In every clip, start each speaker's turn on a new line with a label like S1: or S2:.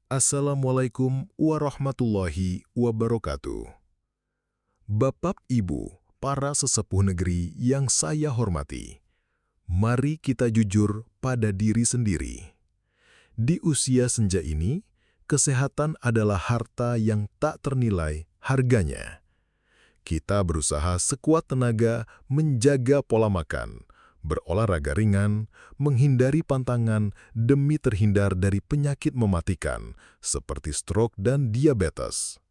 S1: Assalamualaikum warahmatullahi wabarakatuh. Bapak, Ibu, para sesepuh negeri yang saya hormati, mari kita jujur pada diri sendiri. Di usia senja ini, kesehatan adalah harta yang tak ternilai harganya. Kita berusaha sekuat tenaga menjaga pola makan, berolahraga ringan, menghindari pantangan demi terhindar dari penyakit mematikan seperti stroke dan diabetes.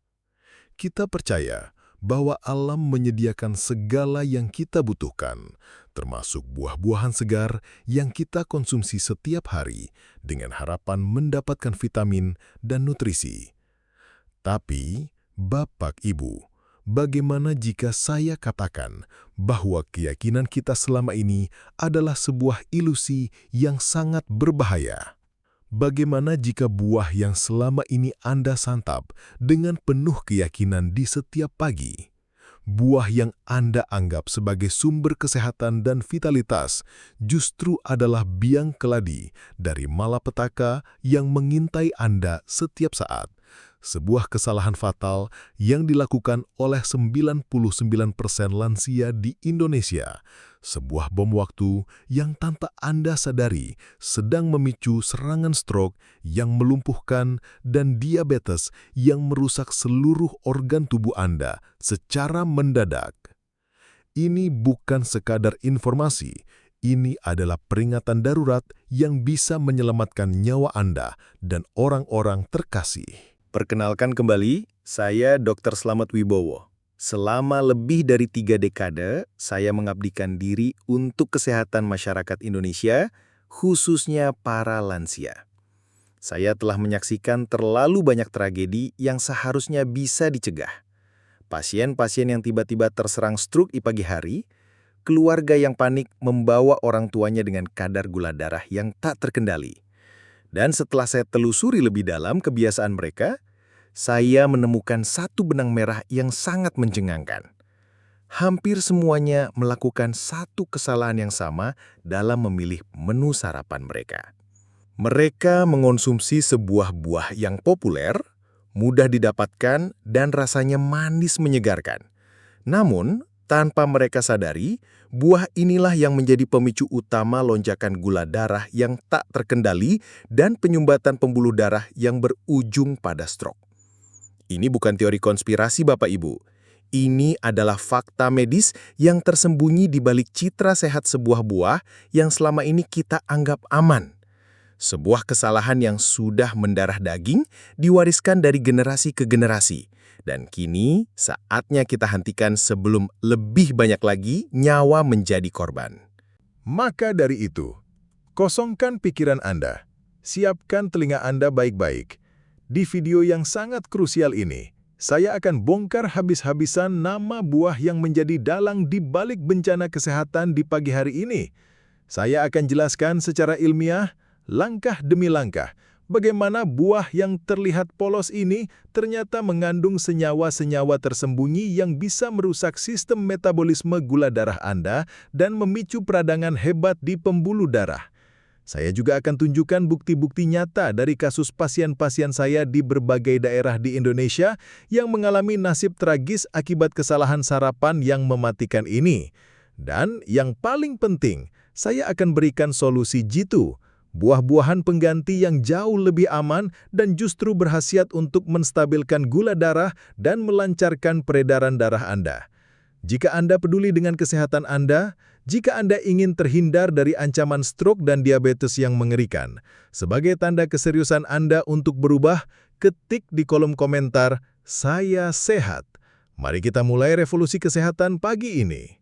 S1: Kita percaya bahwa alam menyediakan segala yang kita butuhkan, termasuk buah-buahan segar yang kita konsumsi setiap hari dengan harapan mendapatkan vitamin dan nutrisi. Tapi, Bapak Ibu, bagaimana jika saya katakan bahwa keyakinan kita selama ini adalah sebuah ilusi yang sangat berbahaya? Bagaimana jika buah yang selama ini Anda santap dengan penuh keyakinan di setiap pagi, buah yang Anda anggap sebagai sumber kesehatan dan vitalitas, justru adalah biang keladi dari malapetaka yang mengintai Anda setiap saat? Sebuah kesalahan fatal yang dilakukan oleh 99% lansia di Indonesia. Sebuah bom waktu yang tanpa Anda sadari sedang memicu serangan stroke yang melumpuhkan dan diabetes yang merusak seluruh organ tubuh Anda secara mendadak. Ini bukan sekadar informasi, ini adalah peringatan darurat yang bisa menyelamatkan nyawa Anda dan orang-orang terkasih.
S2: Perkenalkan kembali, saya Dr. Slamet Wibowo. Selama lebih dari 3 dekade, saya mengabdikan diri untuk kesehatan masyarakat Indonesia, khususnya para lansia. Saya telah menyaksikan terlalu banyak tragedi yang seharusnya bisa dicegah. Pasien-pasien yang tiba-tiba terserang stroke di pagi hari, keluarga yang panik membawa orang tuanya dengan kadar gula darah yang tak terkendali. Dan setelah saya telusuri lebih dalam kebiasaan mereka, saya menemukan satu benang merah yang sangat mencengangkan. Hampir semuanya melakukan satu kesalahan yang sama dalam memilih menu sarapan mereka. Mereka mengonsumsi sebuah buah yang populer, mudah didapatkan, dan rasanya manis menyegarkan. Namun, tanpa mereka sadari, buah inilah yang menjadi pemicu utama lonjakan gula darah yang tak terkendali dan penyumbatan pembuluh darah yang berujung pada stroke. Ini bukan teori konspirasi, Bapak Ibu. Ini adalah fakta medis yang tersembunyi di balik citra sehat sebuah buah yang selama ini kita anggap aman. Sebuah kesalahan yang sudah mendarah daging diwariskan dari generasi ke generasi. Dan kini saatnya kita hentikan sebelum lebih banyak lagi nyawa menjadi korban.
S1: Maka dari itu, kosongkan pikiran Anda, siapkan telinga Anda baik-baik. Di video yang sangat krusial ini, saya akan bongkar habis-habisan nama buah yang menjadi dalang di balik bencana kesehatan di pagi hari ini. Saya akan jelaskan secara ilmiah, langkah demi langkah, bagaimana buah yang terlihat polos ini ternyata mengandung senyawa-senyawa tersembunyi yang bisa merusak sistem metabolisme gula darah Anda dan memicu peradangan hebat di pembuluh darah. Saya juga akan tunjukkan bukti-bukti nyata dari kasus pasien-pasien saya di berbagai daerah di Indonesia yang mengalami nasib tragis akibat kesalahan sarapan yang mematikan ini. Dan yang paling penting, saya akan berikan solusi jitu, buah-buahan pengganti yang jauh lebih aman dan justru berkhasiat untuk menstabilkan gula darah dan melancarkan peredaran darah Anda. Jika Anda peduli dengan kesehatan Anda, jika Anda ingin terhindar dari ancaman stroke dan diabetes yang mengerikan, sebagai tanda keseriusan Anda untuk berubah, ketik di kolom komentar, "Saya sehat." Mari kita mulai revolusi kesehatan pagi ini.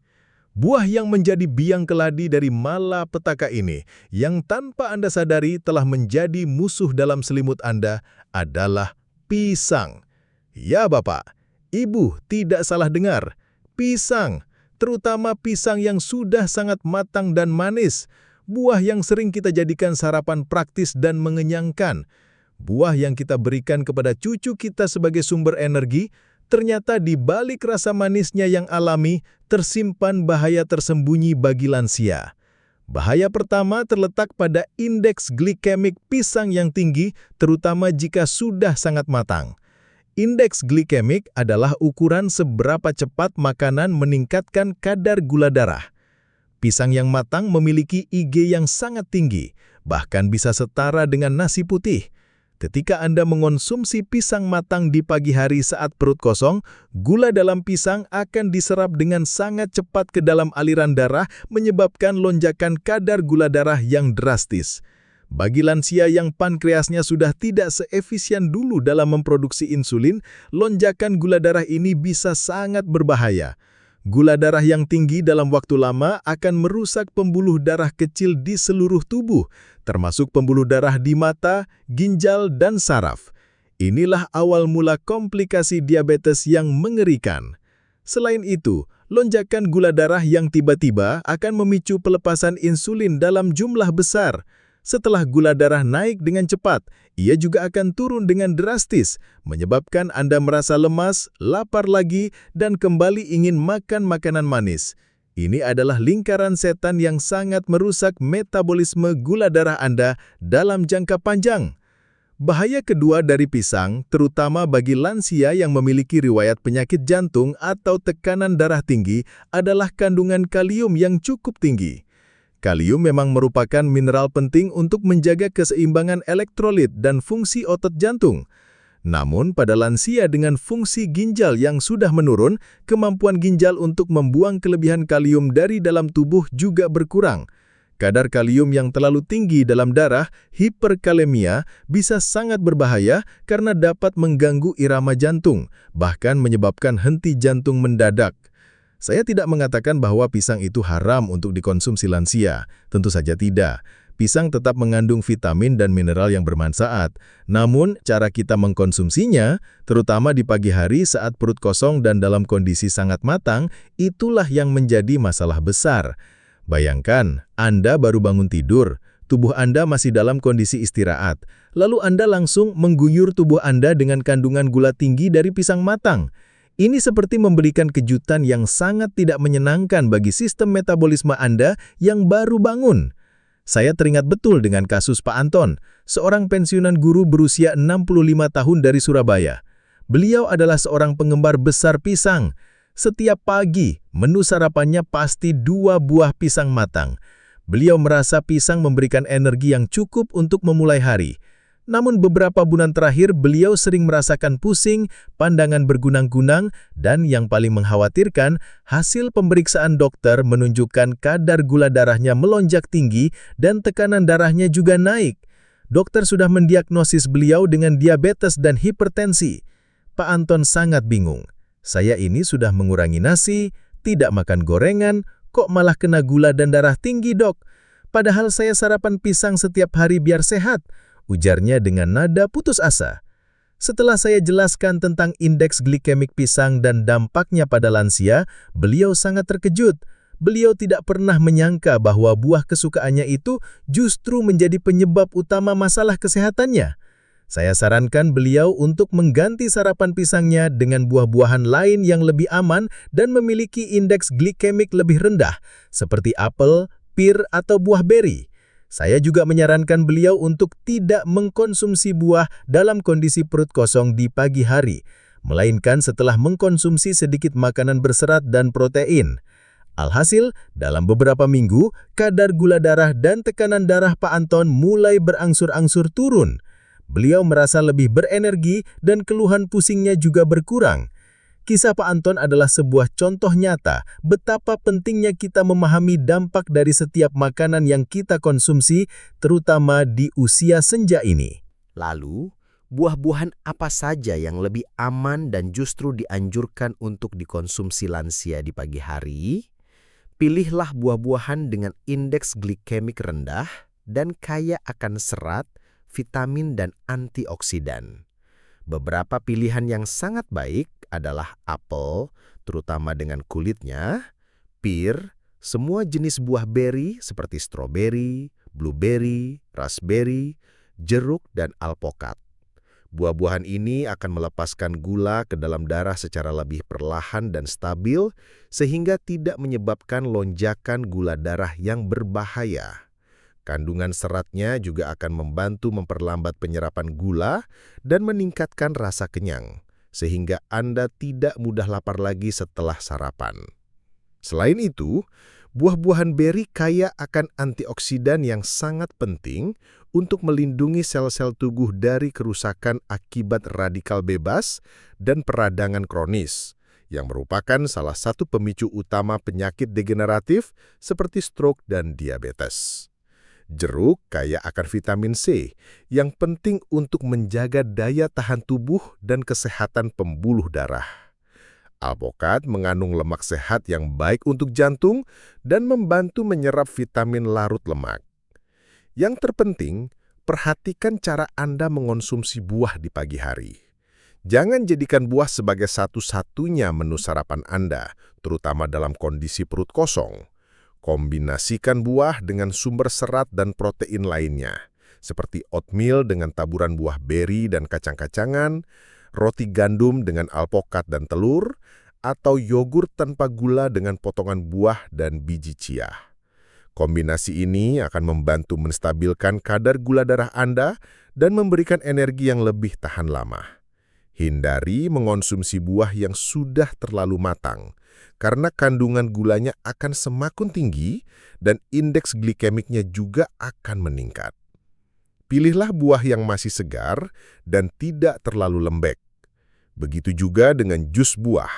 S1: Buah yang menjadi biang keladi dari malapetaka ini, yang tanpa Anda sadari telah menjadi musuh dalam selimut Anda, adalah pisang. Ya Bapak, Ibu tidak salah dengar, pisang, terutama pisang yang sudah sangat matang dan manis, buah yang sering kita jadikan sarapan praktis dan mengenyangkan, buah yang kita berikan kepada cucu kita sebagai sumber energi. Ternyata di balik rasa manisnya yang alami, tersimpan bahaya tersembunyi bagi lansia.
S2: Bahaya pertama terletak pada indeks glikemik pisang yang tinggi, terutama jika sudah sangat matang. Indeks glikemik adalah ukuran seberapa cepat makanan meningkatkan kadar gula darah. Pisang yang matang memiliki IG yang sangat tinggi, bahkan bisa setara dengan nasi putih. Ketika Anda mengonsumsi pisang matang di pagi hari saat perut kosong, gula dalam pisang akan diserap dengan sangat cepat ke dalam aliran darah, menyebabkan lonjakan kadar gula darah yang drastis. Bagi lansia yang pankreasnya sudah tidak seefisien dulu dalam memproduksi insulin, lonjakan gula darah ini bisa sangat berbahaya. Gula darah yang tinggi dalam waktu lama akan merusak pembuluh darah kecil di seluruh tubuh, termasuk pembuluh darah di mata, ginjal, dan saraf. Inilah awal mula komplikasi diabetes yang mengerikan. Selain itu, lonjakan gula darah yang tiba-tiba akan memicu pelepasan insulin dalam jumlah besar. Setelah gula darah naik dengan cepat, ia juga akan turun dengan drastis, menyebabkan Anda merasa lemas, lapar lagi, dan kembali ingin makan makanan manis. Ini adalah lingkaran setan yang sangat merusak metabolisme gula darah Anda dalam jangka panjang. Bahaya kedua dari pisang, terutama bagi lansia yang memiliki riwayat penyakit jantung atau tekanan darah tinggi, adalah kandungan kalium yang cukup tinggi. Kalium memang merupakan mineral penting untuk menjaga keseimbangan elektrolit dan fungsi otot jantung. Namun, pada lansia dengan fungsi ginjal yang sudah menurun, kemampuan ginjal untuk membuang kelebihan kalium dari dalam tubuh juga berkurang. Kadar kalium yang terlalu tinggi dalam darah, hiperkalemia, bisa sangat berbahaya karena dapat mengganggu irama jantung, bahkan menyebabkan henti jantung mendadak. Saya tidak mengatakan bahwa pisang itu haram untuk dikonsumsi lansia, tentu saja tidak. Pisang tetap mengandung vitamin dan mineral yang bermanfaat. Namun, cara kita mengkonsumsinya, terutama di pagi hari saat perut kosong dan dalam kondisi sangat matang, itulah yang menjadi masalah besar. Bayangkan, Anda baru bangun tidur, tubuh Anda masih dalam kondisi istirahat, lalu Anda langsung mengguyur tubuh Anda dengan kandungan gula tinggi dari pisang matang. Ini seperti memberikan kejutan yang sangat tidak menyenangkan bagi sistem metabolisme Anda yang baru bangun. Saya teringat betul dengan kasus Pak Anton, seorang pensiunan guru berusia 65 tahun dari Surabaya. Beliau adalah seorang penggemar besar pisang. Setiap pagi, menu sarapannya pasti 2 buah pisang matang. Beliau merasa pisang memberikan energi yang cukup untuk memulai hari. Namun beberapa bulan terakhir beliau sering merasakan pusing, pandangan bergunang-gunang, dan yang paling mengkhawatirkan, hasil pemeriksaan dokter menunjukkan kadar gula darahnya melonjak tinggi dan tekanan darahnya juga naik. Dokter sudah mendiagnosis beliau dengan diabetes dan hipertensi. Pak Anton sangat bingung. Saya ini sudah mengurangi nasi, tidak makan gorengan, kok malah kena gula dan darah tinggi, Dok? Padahal saya sarapan pisang setiap hari biar sehat, ujarnya dengan nada putus asa. Setelah saya jelaskan tentang indeks glikemik pisang dan dampaknya pada lansia, beliau sangat terkejut. Beliau tidak pernah menyangka bahwa buah kesukaannya itu justru menjadi penyebab utama masalah kesehatannya. Saya sarankan beliau untuk mengganti sarapan pisangnya dengan buah-buahan lain yang lebih aman dan memiliki indeks glikemik lebih rendah, seperti apel, pir, atau buah beri. Saya juga menyarankan beliau untuk tidak mengkonsumsi buah dalam kondisi perut kosong di pagi hari, melainkan setelah mengkonsumsi sedikit makanan berserat dan protein. Alhasil, dalam beberapa minggu, kadar gula darah dan tekanan darah Pak Anton mulai berangsur-angsur turun. Beliau merasa lebih berenergi dan keluhan pusingnya juga berkurang. Kisah Pak Anton adalah sebuah contoh nyata betapa pentingnya kita memahami dampak dari setiap makanan yang kita konsumsi, terutama di usia senja ini.
S3: Lalu, buah-buahan apa saja yang lebih aman dan justru dianjurkan untuk dikonsumsi lansia di pagi hari? Pilihlah buah-buahan dengan indeks glikemik rendah dan kaya akan serat, vitamin, dan antioksidan. Beberapa pilihan yang sangat baik adalah apel, terutama dengan kulitnya, pir, semua jenis buah beri seperti stroberi, blueberry, raspberry, jeruk, dan alpukat. Buah-buahan ini akan melepaskan gula ke dalam darah secara lebih perlahan dan stabil, sehingga tidak menyebabkan lonjakan gula darah yang berbahaya. Kandungan seratnya juga akan membantu memperlambat penyerapan gula dan meningkatkan rasa kenyang, sehingga Anda tidak mudah lapar lagi setelah sarapan. Selain itu, buah-buahan beri kaya akan antioksidan yang sangat penting untuk melindungi sel-sel tubuh dari kerusakan akibat radikal bebas dan peradangan kronis, yang merupakan salah satu pemicu utama penyakit degeneratif seperti stroke dan diabetes. Jeruk kaya akan vitamin C yang penting untuk menjaga daya tahan tubuh dan kesehatan pembuluh darah. Alpukat mengandung lemak sehat yang baik untuk jantung dan membantu menyerap vitamin larut lemak. Yang terpenting, perhatikan cara Anda mengonsumsi buah di pagi hari. Jangan jadikan buah sebagai satu-satunya menu sarapan Anda, terutama dalam kondisi perut kosong. Kombinasikan buah dengan sumber serat dan protein lainnya, seperti oatmeal dengan taburan buah beri dan kacang-kacangan, roti gandum dengan alpukat dan telur, atau yogurt tanpa gula dengan potongan buah dan biji chia. Kombinasi ini akan membantu menstabilkan kadar gula darah Anda dan memberikan energi yang lebih tahan lama. Hindari mengonsumsi buah yang sudah terlalu matang, karena kandungan gulanya akan semakin tinggi dan indeks glikemiknya juga akan meningkat. Pilihlah buah yang masih segar dan tidak terlalu lembek. Begitu juga dengan jus buah.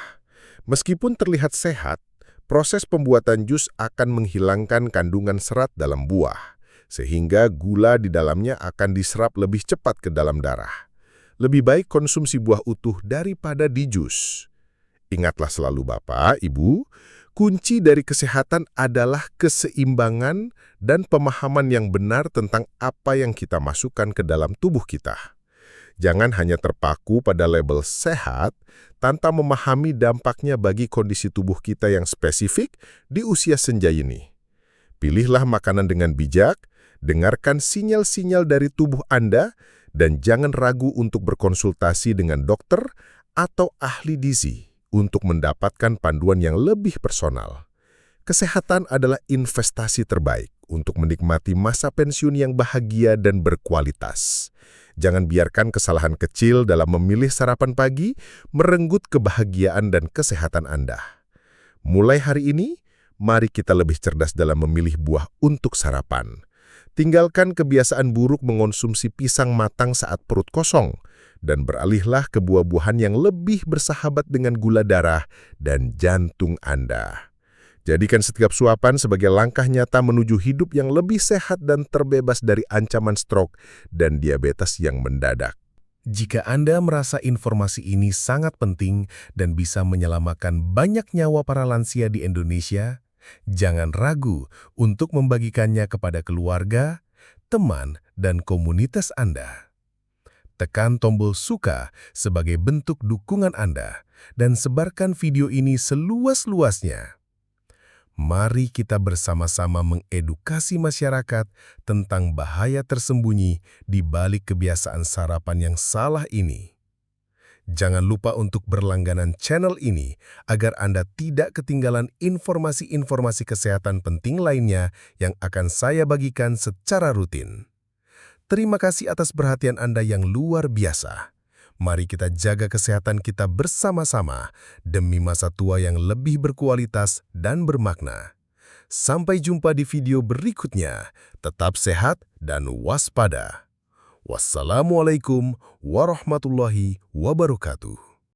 S3: Meskipun terlihat sehat, proses pembuatan jus akan menghilangkan kandungan serat dalam buah, sehingga gula di dalamnya akan diserap lebih cepat ke dalam darah. Lebih baik konsumsi buah utuh daripada di jus. Ingatlah selalu Bapak, Ibu, kunci dari kesehatan adalah keseimbangan dan pemahaman yang benar tentang apa yang kita masukkan ke dalam tubuh kita. Jangan hanya terpaku pada label sehat tanpa memahami dampaknya bagi kondisi tubuh kita yang spesifik di usia senja ini. Pilihlah makanan dengan bijak, dengarkan sinyal-sinyal dari tubuh Anda, dan jangan ragu untuk berkonsultasi dengan dokter atau ahli gizi untuk mendapatkan panduan yang lebih personal. Kesehatan adalah investasi terbaik untuk menikmati masa pensiun yang bahagia dan berkualitas. Jangan biarkan kesalahan kecil dalam memilih sarapan pagi merenggut kebahagiaan dan kesehatan Anda. Mulai hari ini, mari kita lebih cerdas dalam memilih buah untuk sarapan. Tinggalkan kebiasaan buruk mengonsumsi pisang matang saat perut kosong, dan beralihlah ke buah-buahan yang lebih bersahabat dengan gula darah dan jantung Anda. Jadikan setiap suapan sebagai langkah nyata menuju hidup yang lebih sehat dan terbebas dari ancaman stroke dan diabetes yang mendadak.
S4: Jika Anda merasa informasi ini sangat penting dan bisa menyelamatkan banyak nyawa para lansia di Indonesia, jangan ragu untuk membagikannya kepada keluarga, teman, dan komunitas Anda. Tekan tombol suka sebagai bentuk dukungan Anda dan sebarkan video ini seluas-luasnya. Mari kita bersama-sama mengedukasi masyarakat tentang bahaya tersembunyi di balik kebiasaan sarapan yang salah ini. Jangan lupa untuk berlangganan channel ini agar Anda tidak ketinggalan informasi-informasi kesehatan penting lainnya yang akan saya bagikan secara rutin. Terima kasih atas perhatian Anda yang luar biasa. Mari kita jaga kesehatan kita bersama-sama demi masa tua yang lebih berkualitas dan bermakna. Sampai jumpa di video berikutnya. Tetap sehat dan waspada. Wassalamualaikum warahmatullahi wabarakatuh.